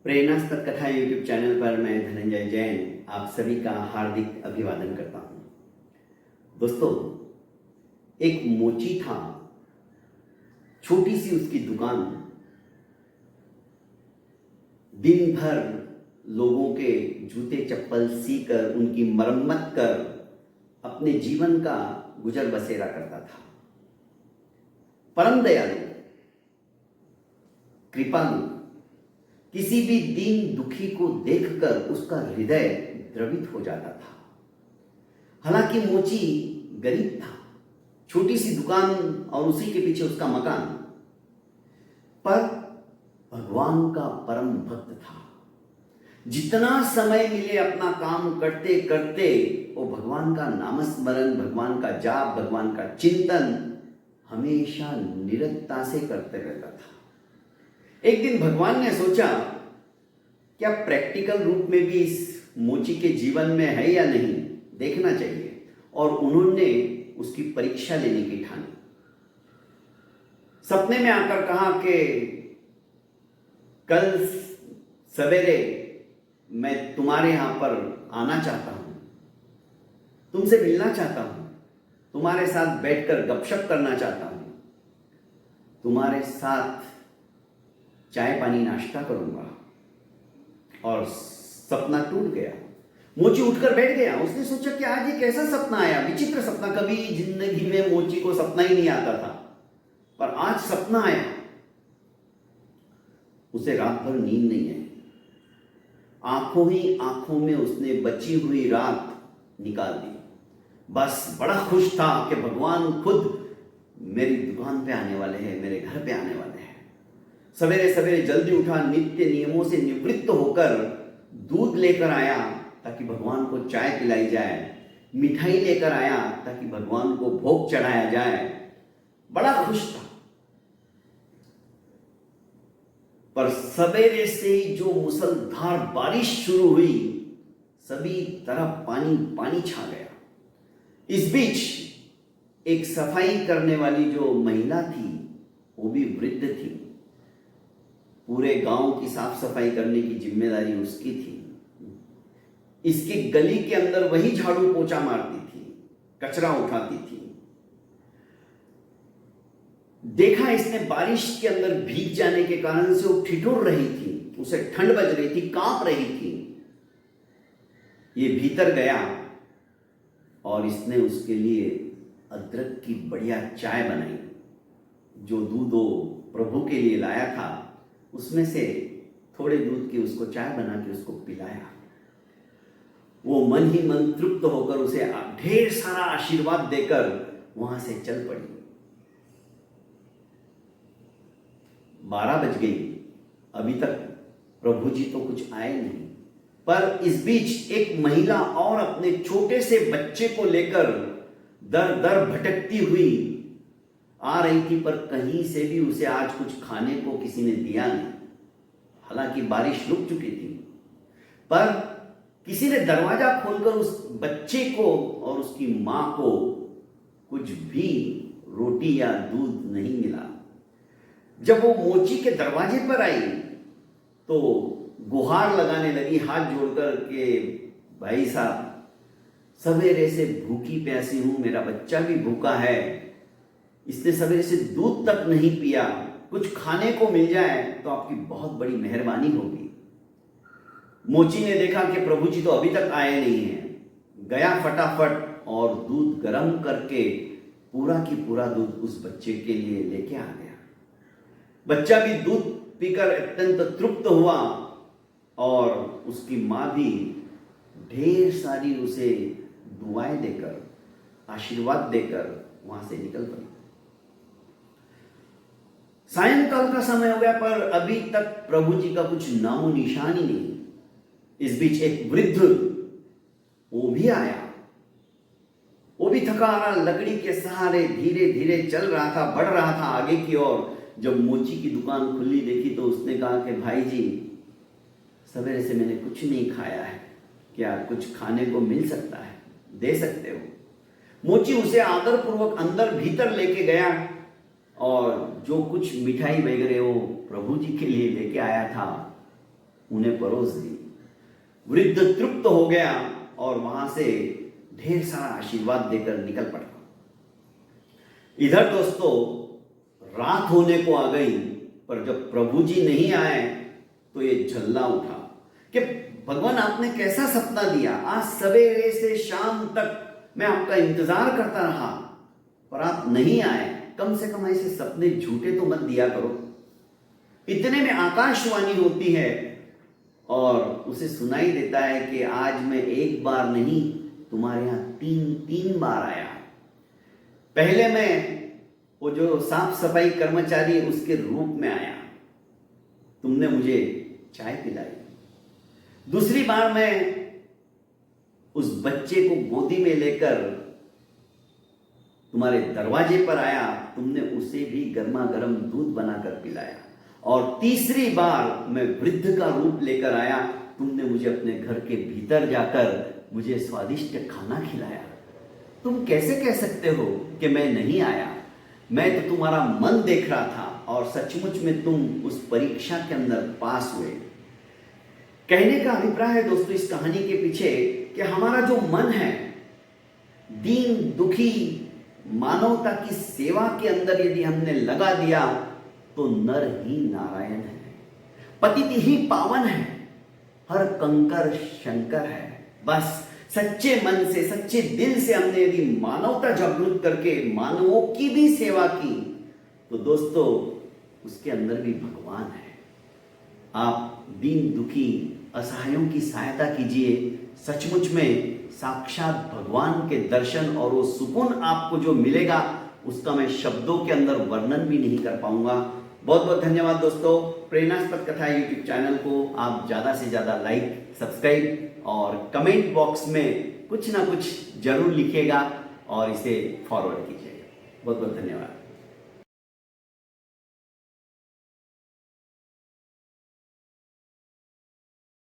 प्रेरणा सतत कथा YouTube channel पर मैं धनंजय जैन आप सभी का हार्दिक अभिवादन करता हूं। दोस्तों, एक मोची था, छोटी सी उसकी दुकान। दिन भर लोगों के जूते चप्पल सीकर उनकी मरम्मत कर अपने जीवन का गुजर बसेरा करता था। परम दयालु, कृपालु, किसी भी दीन दुखी को देखकर उसका हृदय द्रवित हो जाता था। हालांकि मोची गरीब था, छोटी सी दुकान और उसी के पीछे उसका मकान, पर भगवान का परम भक्त था। जितना समय मिले अपना काम करते करते वो भगवान का नामस्मरण, भगवान का जाप, भगवान का चिंतन हमेशा निरंतरता से करते रहता था। एक दिन भगवान ने सोचा क्या प्रैक्टिकल रूप में भी इस मोची के जीवन में है या नहीं, देखना चाहिए, और उन्होंने उसकी परीक्षा लेने की ठानी। सपने में आकर कहा कि कल सवेरे मैं तुम्हारे यहां पर आना चाहता हूं, तुमसे मिलना चाहता हूं, तुम्हारे साथ बैठकर गपशप करना चाहता हूं, तुम्हारे साथ चाय पानी नाश्ता करूंगा। और सपना टूट गया। मोची उठकर बैठ गया। उसने सोचा कि आज ये कैसा सपना आया, विचित्र सपना। कभी जिंदगी में मोची को सपना ही नहीं आता था, पर आज सपना आया। उसे रात भर नींद नहीं आई। आंखों ही आंखों में उसने बची हुई रात निकाल दी। बस बड़ा खुश था कि भगवान खुद मेरी दुकान पे आने वाले हैं, मेरे घर पे आने वाले हैं। सवेरे सवेरे जल्दी उठा, नित्य नियमों से निवृत्त होकर दूध लेकर आया ताकि भगवान को चाय पिलाई जाए, मिठाई लेकर आया ताकि भगवान को भोग चढ़ाया जाए। बड़ा खुश था। पर सवेरे से ही जो मूसलाधार बारिश शुरू हुई, सभी तरफ पानी पानी छा गया। इस बीच एक सफाई करने वाली जो महिला थी, वो भी वृद्ध थी। पूरे गांव की साफ सफाई करने की जिम्मेदारी उसकी थी। इसकी गली के अंदर वही झाड़ू पोछा मारती थी, कचरा उठाती थी। देखा इसने बारिश के अंदर भीग जाने के कारण से वो ठिठुर रही थी, उसे ठंड बज रही थी, कांप रही थी। ये भीतर गया और इसने उसके लिए अदरक की बढ़िया चाय बनाई। जो दूध वो प्रभु के लिए लाया था, उसमें से थोड़े दूध की उसको चाय बना के उसको पिलाया। वो मन ही मन तृप्त होकर उसे ढेर सारा आशीर्वाद देकर वहां से चल पड़ी। 12 बज गई, अभी तक प्रभु जी तो कुछ आए नहीं। पर इस बीच एक महिला और अपने छोटे से बच्चे को लेकर दर दर भटकती हुई आ रही थी, पर कहीं से भी उसे आज कुछ खाने को किसी ने दिया नहीं। हालांकि बारिश रुक चुकी थी, पर किसी ने दरवाजा खोलकर उस बच्चे को और उसकी मां को कुछ भी रोटी या दूध नहीं मिला। जब वो मोची के दरवाजे पर आई तो गुहार लगाने लगी हाथ जोड़कर के भाई साहब, सवेरे से भूखी प्यासी हूं, मेरा बच्चा भी भूखा है, इसने सवेरे से दूध तक नहीं पिया, कुछ खाने को मिल जाए तो आपकी बहुत बड़ी मेहरबानी होगी। मोची ने देखा कि प्रभु जी तो अभी तक आए नहीं हैं। गया फटाफट और दूध गर्म करके पूरा की पूरा दूध उस बच्चे के लिए लेके आ गया। बच्चा भी दूध पीकर अत्यंत तृप्त हुआ और उसकी मां भी ढेर सारी उसे दुआएं देकर, आशीर्वाद देकर वहां से निकल पड़ी। सायंकाल का समय हो गया, पर अभी तक प्रभु जी का कुछ नामो निशान ही नहीं। इस बीच एक वृद्ध वो भी आया। वो भी थका हारा लकड़ी के सहारे धीरे धीरे चल रहा था, बढ़ रहा था आगे की ओर। जब मोची की दुकान खुली देखी तो उसने कहा कि भाई जी, सवेरे से मैंने कुछ नहीं खाया है, क्या कुछ खाने को मिल सकता है, दे सकते हो? मोची उसे आदरपूर्वक अंदर भीतर लेके गया और जो कुछ मिठाई वगैरह वो प्रभु जी के लिए लेके आया था उन्हें परोस दी। वृद्ध तृप्त हो गया और वहां से ढेर सारा आशीर्वाद देकर निकल पड़ा। इधर दोस्तों रात होने को आ गई, पर जब प्रभु जी नहीं आए तो ये झल्ला उठा कि भगवान आपने कैसा सपना दिया, आज सवेरे से शाम तक मैं आपका इंतजार करता रहा पर आप नहीं आए, कम से कम ऐसे सपने झूठे तो मत दिया करो। इतने में आकाशवाणी होती है और उसे सुनाई देता है कि आज मैं एक बार नहीं तुम्हारे यहां तीन बार आया। पहले मैं वो जो साफ सफाई कर्मचारी उसके रूप में आया, तुमने मुझे चाय पिलाई। दूसरी बार मैं उस बच्चे को गोदी में लेकर तुम्हारे दरवाजे पर आया, तुमने उसे भी गर्मा गर्म दूध बनाकर पिलाया। और तीसरी बार मैं वृद्ध का रूप लेकर आया, तुमने मुझे अपने घर के भीतर जाकर मुझे स्वादिष्ट खाना खिलाया। तुम कैसे कह सकते हो कि मैं नहीं आया? मैं तो तुम्हारा मन देख रहा था और सचमुच में तुम उस परीक्षा के अंदर पास हुए। कहने का अभिप्राय है दोस्तों इस कहानी के पीछे कि हमारा जो मन है दीन दुखी मानवता की सेवा के अंदर यदि हमने लगा दिया तो नर ही नारायण है, पतित ही पावन है, हर कंकर शंकर है। बस सच्चे मन से सच्चे दिल से हमने यदि मानवता जागृत करके मानवों की भी सेवा की तो दोस्तों उसके अंदर भी भगवान है। आप दीन दुखी असहायों की सहायता कीजिए, सचमुच में साक्षात भगवान के दर्शन और वो सुकून आपको जो मिलेगा उसका मैं शब्दों के अंदर वर्णन भी नहीं कर पाऊंगा। बहुत बहुत धन्यवाद दोस्तों। प्रेरणास्पद कथा यूट्यूब चैनल को आप ज़्यादा से ज़्यादा लाइक, सब्सक्राइब और कमेंट बॉक्स में कुछ ना कुछ जरूर लिखिएगा और इसे फॉरवर्ड कीजिएगा। बहुत बहुत धन्यवाद।